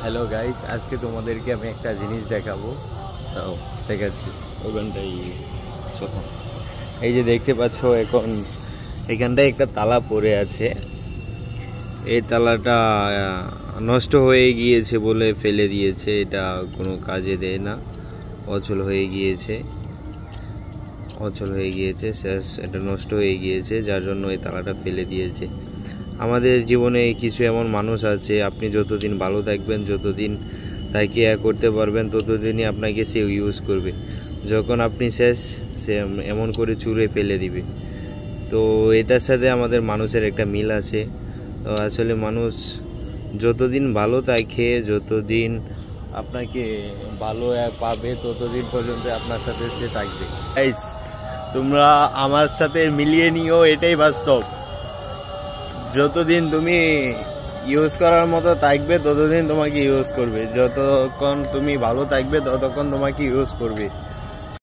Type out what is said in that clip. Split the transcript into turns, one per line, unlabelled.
Hello guys, আজকে তোমাদেরকে আমি একটা জিনিস দেখাবো। দেখাচ্ছি ওখানটাই। এই যে দেখতে পাচ্ছ, এখন এখানটায় একটা তালা পড়ে আছে। এই তালাটা নষ্ট হয়ে গিয়েছে বলে ফেলে দিয়েছে। এটা কোনো কাজে দেয় না, অচল হয়ে গিয়েছে। শেষ, এটা নষ্ট হয়ে গিয়েছে, যার জন্য এই তালাটা ফেলে দিয়েছে। আমাদের জীবনে কিছু এমন মানুষ আছে, আপনি যতদিন ভালো থাকবেন, যতদিন তাকে করতে পারবেন, ততদিনই আপনাকে সে ইউজ করবে। যখন আপনি শেষ, সে এমন করে চুরে ফেলে দিবে। তো এটার সাথে আমাদের মানুষের একটা মিল আছে। তো আসলে মানুষ যতদিন ভালো থাকে, যতদিন আপনাকে ভালো পাবে, ততদিন পর্যন্ত আপনার সাথে সে থাকবে। গাইস, তোমরা আমার সাথে মিলিয়ে নিও, এটাই বাস্তব। যতদিন তুমি ইউজ করার মতো থাকবে, ততদিন তোমাকে ইউজ করবে। যতক্ষণ তুমি ভালো থাকবে, ততক্ষণ তোমাকে ইউজ করবে।